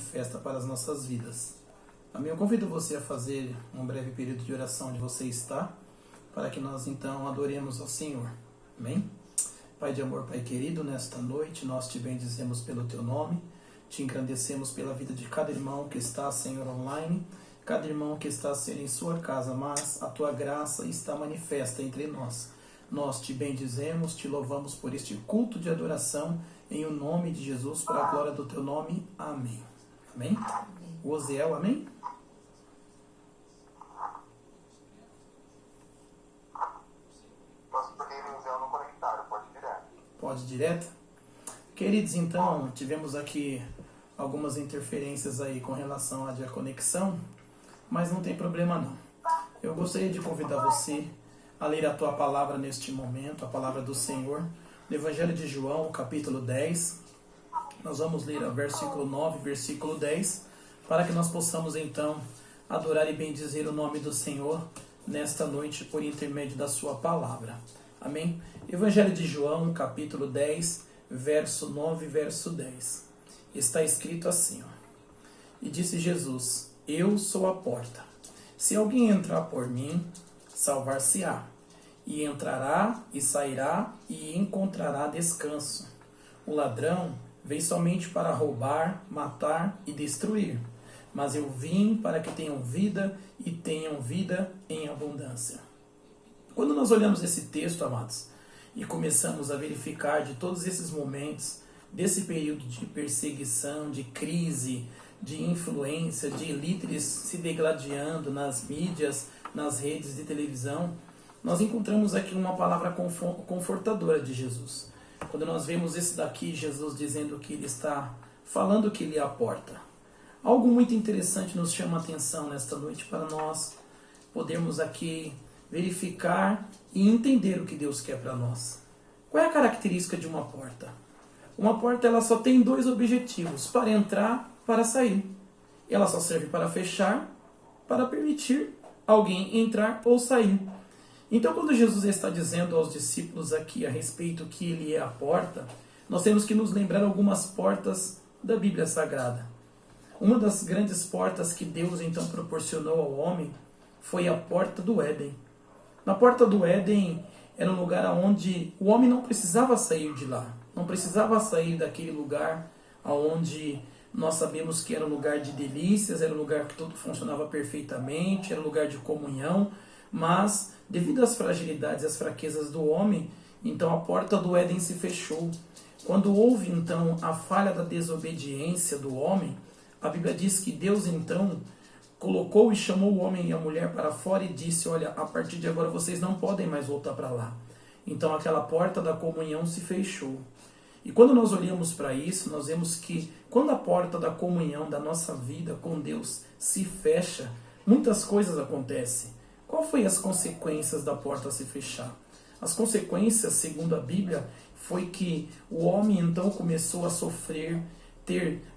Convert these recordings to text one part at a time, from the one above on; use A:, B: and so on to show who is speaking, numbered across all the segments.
A: festa para as nossas vidas. Amém? Eu convido você a fazer um breve período de oração onde você está, para que nós então adoremos ao Senhor. Amém? Pai de amor, Pai querido, nesta noite nós te bendizemos pelo teu nome, te engrandecemos pela vida de cada irmão que está, Senhor, online, cada irmão que está, Senhor, em sua casa, mas a tua graça está manifesta entre nós. Nós te bendizemos, te louvamos por este culto de adoração, em o nome de Jesus, para a glória do teu nome. Amém. Amém? O Oziel, amém? Pode direto? Queridos, então, tivemos aqui algumas interferências aí com relação à conexão, mas não tem problema não. Eu gostaria de convidar você a ler a tua palavra neste momento, a palavra do Senhor, no Evangelho de João, capítulo 10. Nós vamos ler o versículo 9, versículo 10, para que nós possamos então adorar e bendizer o nome do Senhor nesta noite por intermédio da sua palavra. Amém? Evangelho de João, capítulo 10, verso 9, verso 10. Está escrito assim, ó. E disse Jesus: Eu sou a porta. Se alguém entrar por mim, salvar-se-á. E entrará e sairá e encontrará descanso. O ladrão vem somente para roubar, matar e destruir. Mas eu vim para que tenham vida e tenham vida em abundância. Quando nós olhamos esse texto, amados, e começamos a verificar de todos esses momentos, desse período de perseguição, de crise, de influência, de líderes se degladiando nas mídias, nas redes de televisão, nós encontramos aqui uma palavra confortadora de Jesus. Quando nós vemos esse daqui, Jesus dizendo que ele está falando que ele é a porta. Algo muito interessante nos chama a atenção nesta noite para nós podermos aqui verificar e entender o que Deus quer para nós. Qual é a característica de uma porta? Uma porta ela só tem dois objetivos: para entrar, para sair. Ela só serve para fechar, para permitir alguém entrar ou sair. Então, quando Jesus está dizendo aos discípulos aqui a respeito que ele é a porta, nós temos que nos lembrar algumas portas da Bíblia Sagrada. Uma das grandes portas que Deus então proporcionou ao homem foi a porta do Éden. Na porta do Éden era um lugar onde o homem não precisava sair de lá, não precisava sair daquele lugar onde nós sabemos que era um lugar de delícias, era um lugar que tudo funcionava perfeitamente, era um lugar de comunhão, mas devido às fragilidades e às fraquezas do homem, então a porta do Éden se fechou. Quando houve então a falha da desobediência do homem, a Bíblia diz que Deus então colocou e chamou o homem e a mulher para fora e disse: olha, a partir de agora vocês não podem mais voltar para lá. Então aquela porta da comunhão se fechou. E quando nós olhamos para isso, nós vemos que quando a porta da comunhão da nossa vida com Deus se fecha, muitas coisas acontecem. Qual foi as consequências da porta se fechar? As consequências, segundo a Bíblia, foi que o homem então começou a sofrer,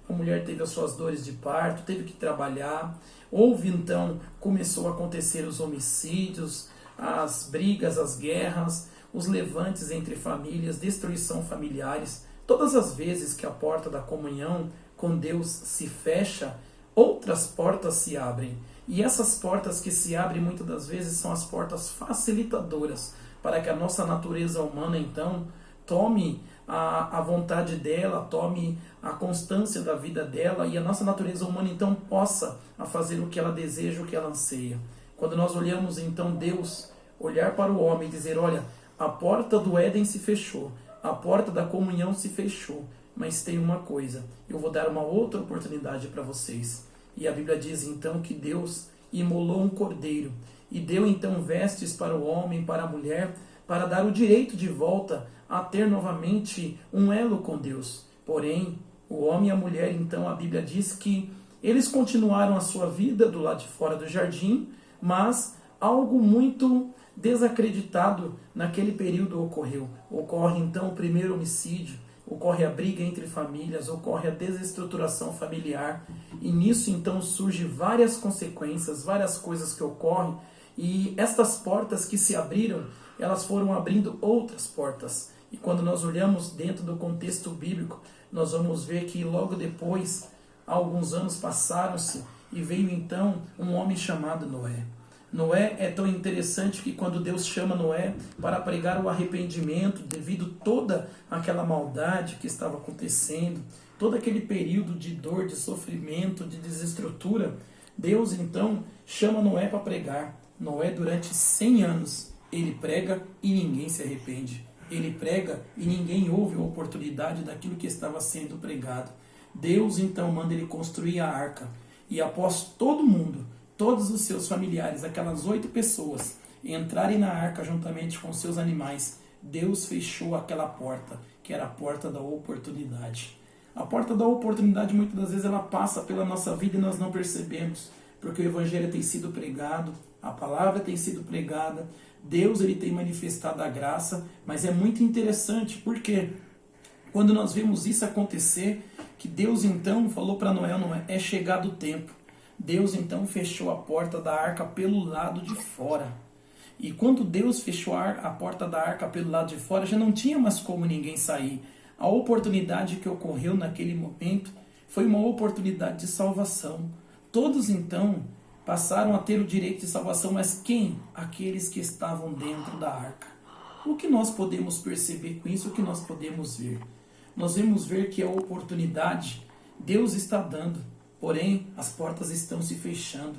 A: a mulher teve as suas dores de parto, teve que trabalhar, houve então, começou a acontecer os homicídios, as brigas, as guerras, os levantes entre famílias, destruição familiares. Todas as vezes que a porta da comunhão com Deus se fecha, outras portas se abrem. E essas portas que se abrem muitas das vezes são as portas facilitadoras para que a nossa natureza humana então tome a vontade dela, tome a constância da vida dela e a nossa natureza humana então possa fazer o que ela deseja, o que ela anseia. Quando nós olhamos então Deus, olhar para o homem e dizer: olha, a porta do Éden se fechou, a porta da comunhão se fechou, mas tem uma coisa, eu vou dar uma outra oportunidade para vocês. E a Bíblia diz então que Deus imolou um cordeiro e deu então vestes para o homem, para a mulher, para dar o direito de volta a ter novamente um elo com Deus. Porém, o homem e a mulher, então, a Bíblia diz que eles continuaram a sua vida do lado de fora do jardim, mas algo muito desacreditado naquele período ocorreu. Ocorre então o primeiro homicídio, ocorre a briga entre famílias, ocorre a desestruturação familiar, e nisso então surge várias consequências, várias coisas que ocorrem, e estas portas que se abriram, elas foram abrindo outras portas. E quando nós olhamos dentro do contexto bíblico, nós vamos ver que logo depois alguns anos passaram-se e veio então um homem chamado Noé. Noé é tão interessante que quando Deus chama Noé para pregar o arrependimento devido toda aquela maldade que estava acontecendo, todo aquele período de dor, de sofrimento, de desestrutura, Deus então chama Noé para pregar. Noé durante 100 anos, ele prega e ninguém se arrepende. Ele prega e ninguém ouve a oportunidade daquilo que estava sendo pregado. Deus então manda ele construir a arca. E após todo mundo, todos os seus familiares, aquelas 8 pessoas, entrarem na arca juntamente com seus animais, Deus fechou aquela porta, que era a porta da oportunidade. A porta da oportunidade, muitas das vezes, ela passa pela nossa vida e nós não percebemos, porque o Evangelho tem sido pregado, a palavra tem sido pregada, Deus ele tem manifestado a graça, mas é muito interessante, porque quando nós vemos isso acontecer, que Deus então falou para Noé, Noé, é chegado o tempo. Deus então fechou a porta da arca pelo lado de fora. E quando Deus fechou a porta da arca pelo lado de fora, já não tinha mais como ninguém sair. A oportunidade que ocorreu naquele momento foi uma oportunidade de salvação. Todos então passaram a ter o direito de salvação, mas quem? Aqueles que estavam dentro da arca. O que nós podemos perceber com isso? O que nós podemos ver? Nós vamos ver que a oportunidade Deus está dando, porém as portas estão se fechando.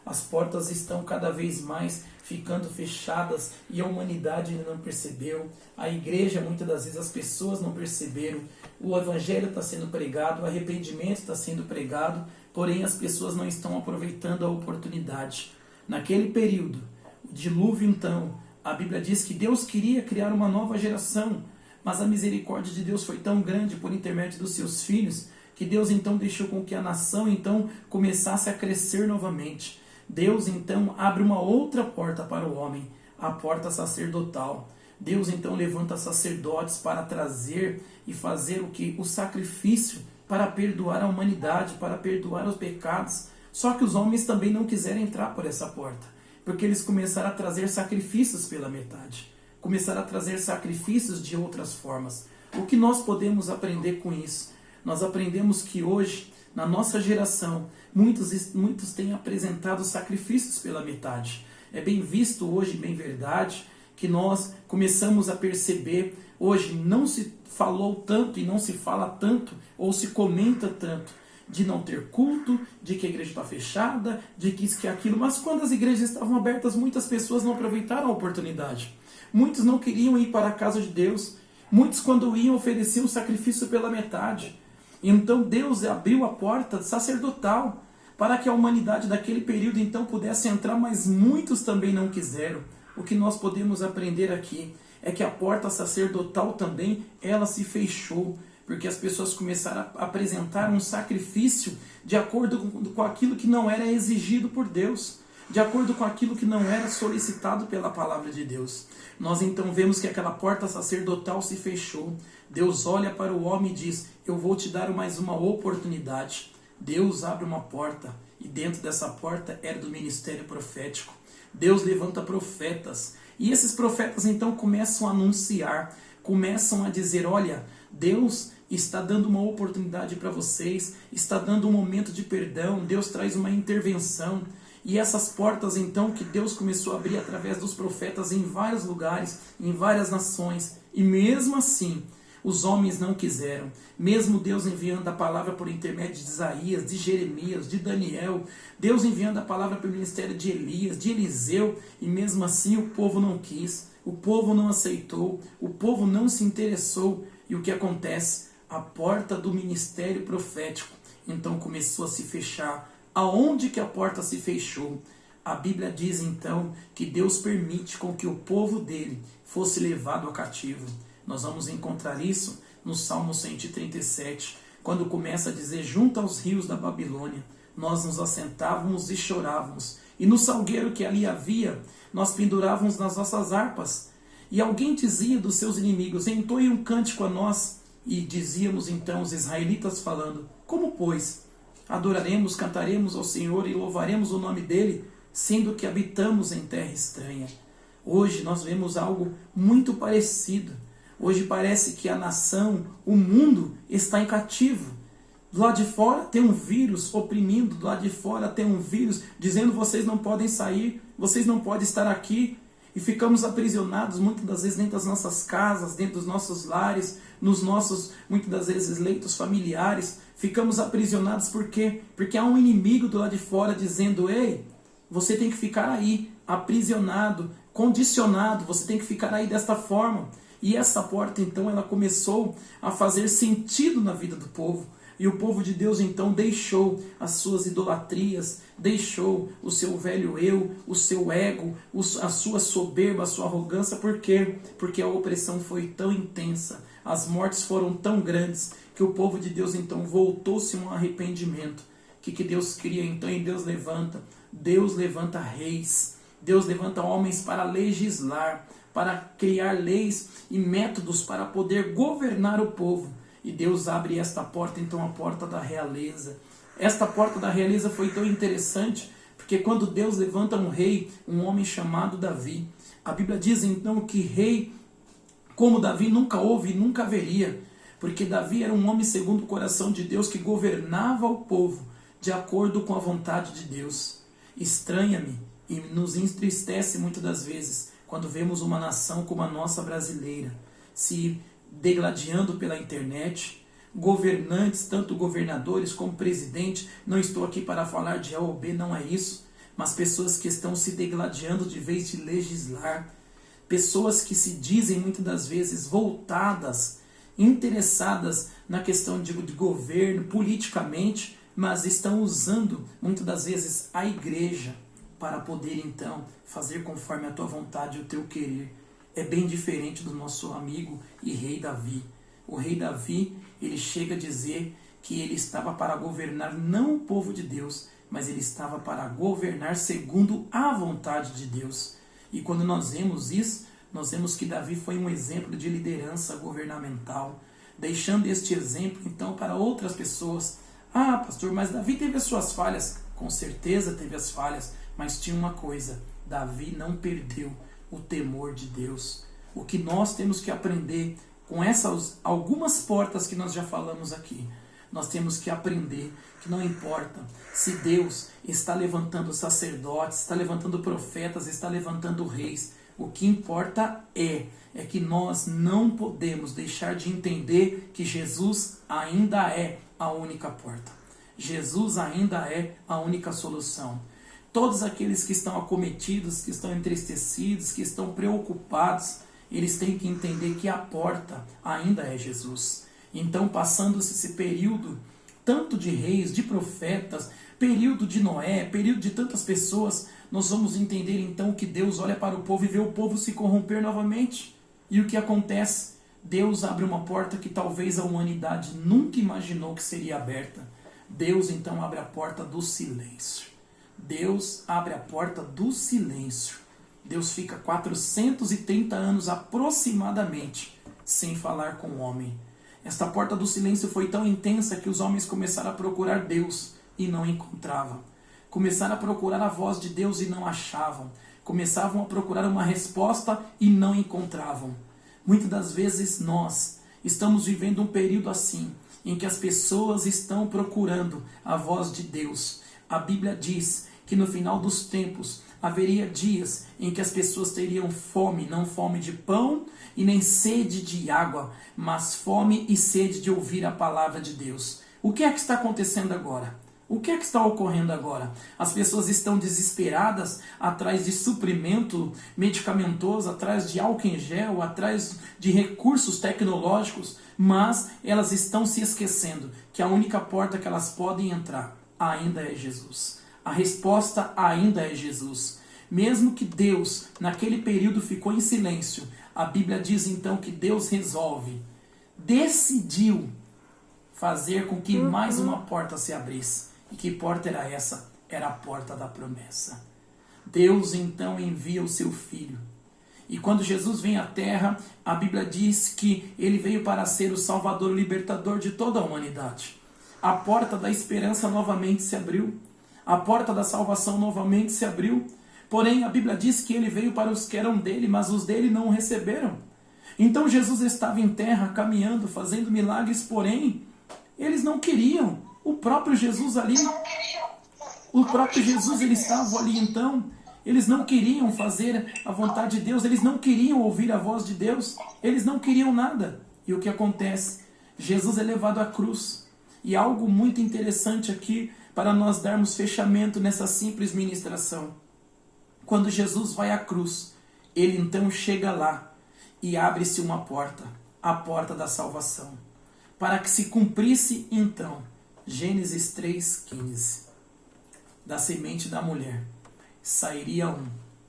A: As portas estão cada vez mais ficando fechadas e a humanidade ainda não percebeu. A igreja, muitas das vezes, as pessoas não perceberam. O evangelho está sendo pregado, o arrependimento está sendo pregado, porém as pessoas não estão aproveitando a oportunidade. Naquele período, o dilúvio então, a Bíblia diz que Deus queria criar uma nova geração, mas a misericórdia de Deus foi tão grande por intermédio dos seus filhos, que Deus então deixou com que a nação então começasse a crescer novamente. Deus então abre uma outra porta para o homem, a porta sacerdotal. Deus então levanta sacerdotes para trazer e fazer o sacrifício para perdoar a humanidade, para perdoar os pecados. Só que os homens também não quiseram entrar por essa porta, porque eles começaram a trazer sacrifícios pela metade, começaram a trazer sacrifícios de outras formas. O que nós podemos aprender com isso? Nós aprendemos que hoje, na nossa geração, muitos têm apresentado sacrifícios pela metade. É bem visto hoje, bem verdade, que nós começamos a perceber, hoje não se falou tanto e não se fala tanto, ou se comenta tanto, de não ter culto, de que a igreja está fechada, de que isso, que aquilo. Mas quando as igrejas estavam abertas, muitas pessoas não aproveitaram a oportunidade. Muitos não queriam ir para a casa de Deus. Muitos, quando iam, ofereciam sacrifício pela metade. Então Deus abriu a porta sacerdotal para que a humanidade daquele período então pudesse entrar, mas muitos também não quiseram. O que nós podemos aprender aqui é que a porta sacerdotal também, ela se fechou, porque as pessoas começaram a apresentar um sacrifício de acordo com aquilo que não era exigido por Deus, de acordo com aquilo que não era solicitado pela palavra de Deus. Nós então vemos que aquela porta sacerdotal se fechou. Deus olha para o homem e diz, eu vou te dar mais uma oportunidade. Deus abre uma porta, e dentro dessa porta era do ministério profético. Deus levanta profetas, e esses profetas então começam a anunciar, começam a dizer, olha, Deus está dando uma oportunidade para vocês, está dando um momento de perdão, Deus traz uma intervenção. E essas portas então que Deus começou a abrir através dos profetas em vários lugares, em várias nações, e mesmo assim os homens não quiseram, mesmo Deus enviando a palavra por intermédio de Isaías, de Jeremias, de Daniel, Deus enviando a palavra pelo ministério de Elias, de Eliseu, e mesmo assim o povo não quis, o povo não aceitou, o povo não se interessou. E o que acontece? A porta do ministério profético então começou a se fechar. Aonde que a porta se fechou? A Bíblia diz então que Deus permite com que o povo dele fosse levado ao cativo. Nós vamos encontrar isso no Salmo 137, quando começa a dizer, junto aos rios da Babilônia, nós nos assentávamos e chorávamos, e no salgueiro que ali havia, nós pendurávamos nas nossas harpas. E alguém dizia dos seus inimigos, entoe um cântico a nós, e dizíamos então os israelitas falando, como pois adoraremos, cantaremos ao Senhor e louvaremos o nome dele, sendo que habitamos em terra estranha. Hoje nós vemos algo muito parecido. Hoje parece que a nação, o mundo, está em cativo. Do lado de fora tem um vírus oprimindo, do lado de fora tem um vírus dizendo vocês não podem sair, vocês não podem estar aqui. E ficamos aprisionados muitas das vezes dentro das nossas casas, dentro dos nossos lares, nos nossos, muitas das vezes, leitos familiares. Ficamos aprisionados por quê? Porque há um inimigo do lado de fora dizendo: ei, você tem que ficar aí, aprisionado, condicionado, você tem que ficar aí desta forma. E essa porta, então, ela começou a fazer sentido na vida do povo. E o povo de Deus, então, deixou as suas idolatrias, deixou o seu velho eu, o seu ego, a sua soberba, a sua arrogância. Por quê? Porque a opressão foi tão intensa, as mortes foram tão grandes, que o povo de Deus, então, voltou-se um arrependimento. O que Deus cria, então, e Deus levanta? Deus levanta reis, Deus levanta homens para legislar, para criar leis e métodos para poder governar o povo. E Deus abre esta porta, então, a porta da realeza. Esta porta da realeza foi tão interessante, porque quando Deus levanta um rei, um homem chamado Davi, a Bíblia diz então que rei como Davi nunca houve e nunca haveria, porque Davi era um homem segundo o coração de Deus que governava o povo de acordo com a vontade de Deus. Estranha-me e nos entristece muitas das vezes quando vemos uma nação como a nossa brasileira se degladiando pela internet, governantes, tanto governadores como presidente. Não estou aqui para falar de A ou B, não é isso, mas pessoas que estão se degladiando de vez de legislar, pessoas que se dizem muitas das vezes voltadas, interessadas na questão de governo, politicamente, mas estão usando muitas das vezes a igreja para poder então fazer conforme a tua vontade e o teu querer. É bem diferente do nosso amigo e rei Davi. O rei Davi, ele chega a dizer que ele estava para governar não o povo de Deus, mas ele estava para governar segundo a vontade de Deus. E quando nós vemos isso, nós vemos que Davi foi um exemplo de liderança governamental, deixando este exemplo então para outras pessoas. Ah, pastor, mas Davi teve as suas falhas. Com certeza teve as falhas, mas tinha uma coisa: Davi não perdeu o temor de Deus. O que nós temos que aprender com essas algumas portas que nós já falamos aqui, nós temos que aprender que não importa se Deus está levantando sacerdotes, está levantando profetas, está levantando reis, o que importa é que nós não podemos deixar de entender que Jesus ainda é a única porta. Jesus ainda é a única solução. Todos aqueles que estão acometidos, que estão entristecidos, que estão preocupados, eles têm que entender que a porta ainda é Jesus. Então, passando-se esse período, tanto de reis, de profetas, período de Noé, período de tantas pessoas, nós vamos entender então que Deus olha para o povo e vê o povo se corromper novamente. E o que acontece? Deus abre uma porta que talvez a humanidade nunca imaginou que seria aberta. Deus então abre a porta do silêncio. Deus abre a porta do silêncio. Deus fica 430 anos aproximadamente sem falar com o homem. Esta porta do silêncio foi tão intensa que os homens começaram a procurar Deus e não encontravam. Começaram a procurar a voz de Deus e não achavam. Começavam a procurar uma resposta e não encontravam. Muitas das vezes nós estamos vivendo um período assim, em que as pessoas estão procurando a voz de Deus. A Bíblia diz que no final dos tempos haveria dias em que as pessoas teriam fome, não fome de pão e nem sede de água, mas fome e sede de ouvir a palavra de Deus. O que é que está acontecendo agora? O que é que está ocorrendo agora? As pessoas estão desesperadas atrás de suprimento medicamentoso, atrás de álcool em gel, atrás de recursos tecnológicos, mas elas estão se esquecendo que a única porta que elas podem entrar ainda é Jesus. A resposta ainda é Jesus. Mesmo que Deus, naquele período, ficou em silêncio, a Bíblia diz então que Deus decidiu fazer com que mais uma porta se abrisse. E que porta era essa? Era a porta da promessa. Deus então envia o seu Filho. E quando Jesus vem à Terra, a Bíblia diz que ele veio para ser o Salvador, o libertador de toda a humanidade. A porta da esperança novamente se abriu. A porta da salvação novamente se abriu. Porém, a Bíblia diz que ele veio para os que eram dele, mas os dele não o receberam. Então Jesus estava em terra, caminhando, fazendo milagres, porém, Eles não queriam. O próprio Jesus ali, o próprio Jesus, ele estava ali então. Eles não queriam fazer a vontade de Deus, eles não queriam ouvir a voz de Deus, eles não queriam nada. E o que acontece? Jesus é levado à cruz. E algo muito interessante aqui para nós darmos fechamento nessa simples ministração. Quando Jesus vai à cruz, ele então chega lá e abre-se uma porta, a porta da salvação, para que se cumprisse então Gênesis 3,15. Da semente da mulher sairia um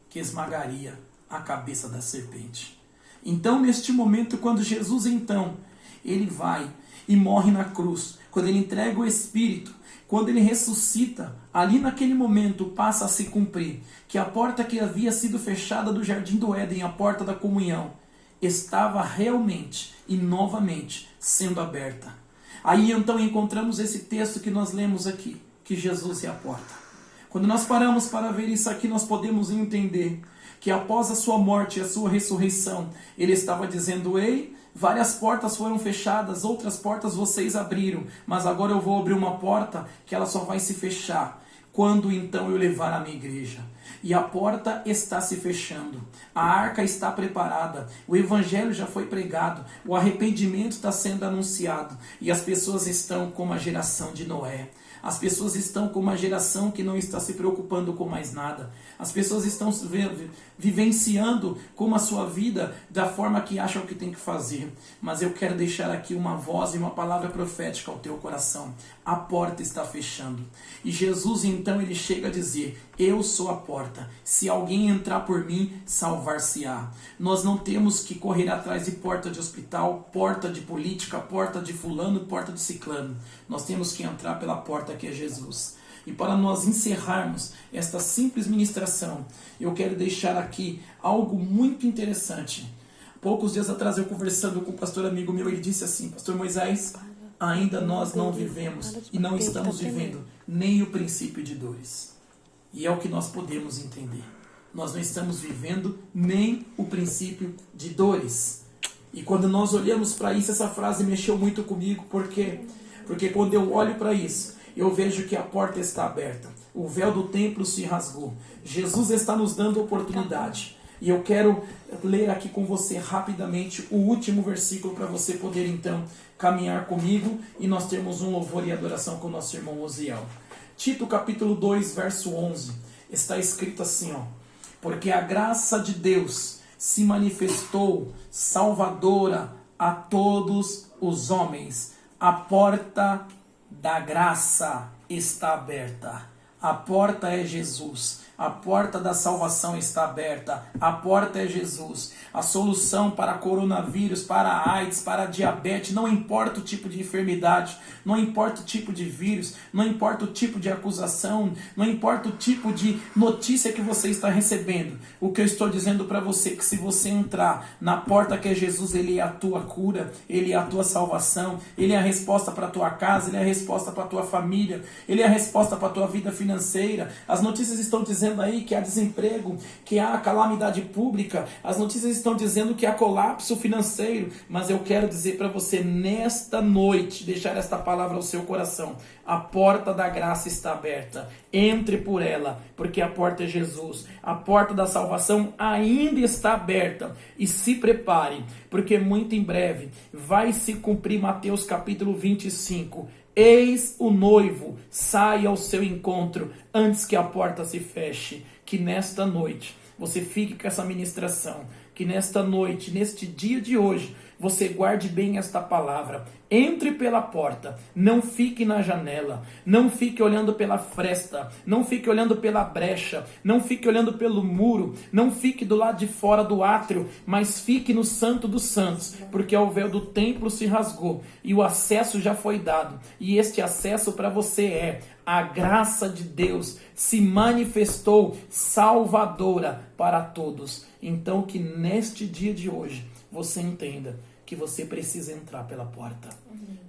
A: que esmagaria a cabeça da serpente. Então, neste momento, quando Jesus então, ele vai e morre na cruz, quando ele entrega o Espírito, quando ele ressuscita, ali naquele momento passa a se cumprir que a porta que havia sido fechada do Jardim do Éden, a porta da comunhão, estava realmente e novamente sendo aberta. Aí então encontramos esse texto que nós lemos aqui, que Jesus é a porta. Quando nós paramos para ver isso aqui, nós podemos entender que após a sua morte e a sua ressurreição, ele estava dizendo: ei, várias portas foram fechadas, outras portas vocês abriram, mas agora eu vou abrir uma porta que ela só vai se fechar quando então eu levar a minha igreja. E a porta está se fechando, a arca está preparada, o evangelho já foi pregado, o arrependimento está sendo anunciado, e as pessoas estão como a geração de Noé. As pessoas estão como uma geração que não está se preocupando com mais nada. As pessoas estão vivenciando como a sua vida da forma que acham que tem que fazer. Mas eu quero deixar aqui uma voz e uma palavra profética ao teu coração. A porta está fechando. E Jesus então ele chega a dizer: eu sou a porta. Se alguém entrar por mim, salvar-se-á. Nós não temos que correr atrás de porta de hospital, porta de política, porta de fulano, porta de ciclano. Nós temos que entrar pela porta que é Jesus. E para nós encerrarmos esta simples ministração, eu quero deixar aqui algo muito interessante. Poucos dias atrás eu conversando com um pastor amigo meu, ele disse assim: Pastor Moisés, ainda nós não vivemos e não estamos vivendo nem o princípio de dores. E é o que nós podemos entender. Nós não estamos vivendo nem o princípio de dores. E quando nós olhamos para isso, essa frase mexeu muito comigo. Por quê? Porque quando eu olho para isso, eu vejo que a porta está aberta. O véu do templo se rasgou. Jesus está nos dando oportunidade. E eu quero ler aqui com você rapidamente o último versículo para você poder então caminhar comigo e nós termos um louvor e adoração com o nosso irmão Osiel. Tito capítulo 2, verso 11. Está escrito assim, ó: porque a graça de Deus se manifestou salvadora a todos os homens. A porta da graça está aberta. A porta é Jesus. A porta da salvação está aberta. A porta é Jesus. A solução para coronavírus, para AIDS, para diabetes, não importa o tipo de enfermidade, não importa o tipo de vírus, não importa o tipo de acusação, não importa o tipo de notícia que você está recebendo. O que eu estou dizendo para você é que se você entrar na porta que é Jesus, ele é a tua cura, ele é a tua salvação, ele é a resposta para a tua casa, ele é a resposta para a tua família, ele é a resposta para a tua vida financeira. As notícias estão dizendo aí que há desemprego, que há calamidade pública, as notícias estão dizendo que há colapso financeiro, mas eu quero dizer para você nesta noite, deixar esta palavra ao seu coração: a porta da graça está aberta, entre por ela, porque a porta é Jesus, a porta da salvação ainda está aberta, e se prepare, porque muito em breve vai se cumprir Mateus capítulo 25, eis o noivo, sai ao seu encontro, antes que a porta se feche. Que nesta noite você fique com essa ministração, que nesta noite, neste dia de hoje, você guarde bem esta palavra. Entre pela porta, não fique na janela, não fique olhando pela fresta, não fique olhando pela brecha, não fique olhando pelo muro, não fique do lado de fora do átrio, mas fique no Santo dos Santos, porque o véu do templo se rasgou e o acesso já foi dado. E este acesso para você é: a graça de Deus se manifestou salvadora para todos. Então que neste dia de hoje você entenda que você precisa entrar pela porta.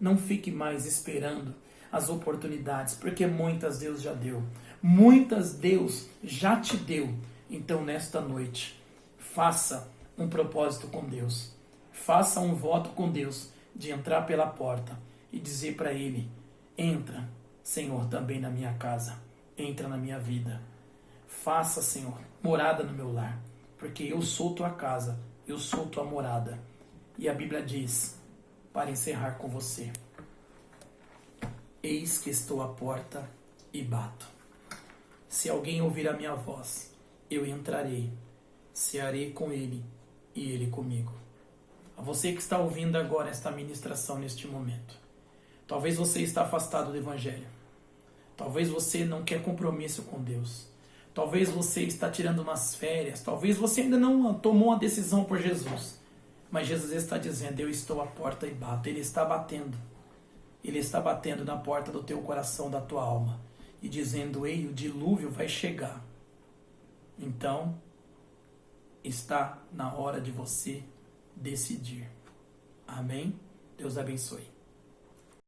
A: Não fique mais esperando as oportunidades, porque muitas Deus já deu. Muitas Deus já te deu. Então nesta noite, faça um propósito com Deus. Faça um voto com Deus de entrar pela porta e dizer para Ele: entra, Senhor, também na minha casa, entra na minha vida. Faça, Senhor, morada no meu lar, porque eu sou tua casa, eu sou tua morada. E a Bíblia diz, para encerrar com você: eis que estou à porta e bato. Se alguém ouvir a minha voz, eu entrarei, cearei com ele e ele comigo. A você que está ouvindo agora esta ministração neste momento, talvez você está afastado do Evangelho, talvez você não quer compromisso com Deus, talvez você está tirando umas férias, talvez você ainda não tomou uma decisão por Jesus, mas Jesus está dizendo: eu estou à porta e bato. Ele está batendo. Ele está batendo na porta do teu coração, da tua alma, e dizendo: ei, o dilúvio vai chegar. Então, está na hora de você decidir. Amém? Deus abençoe.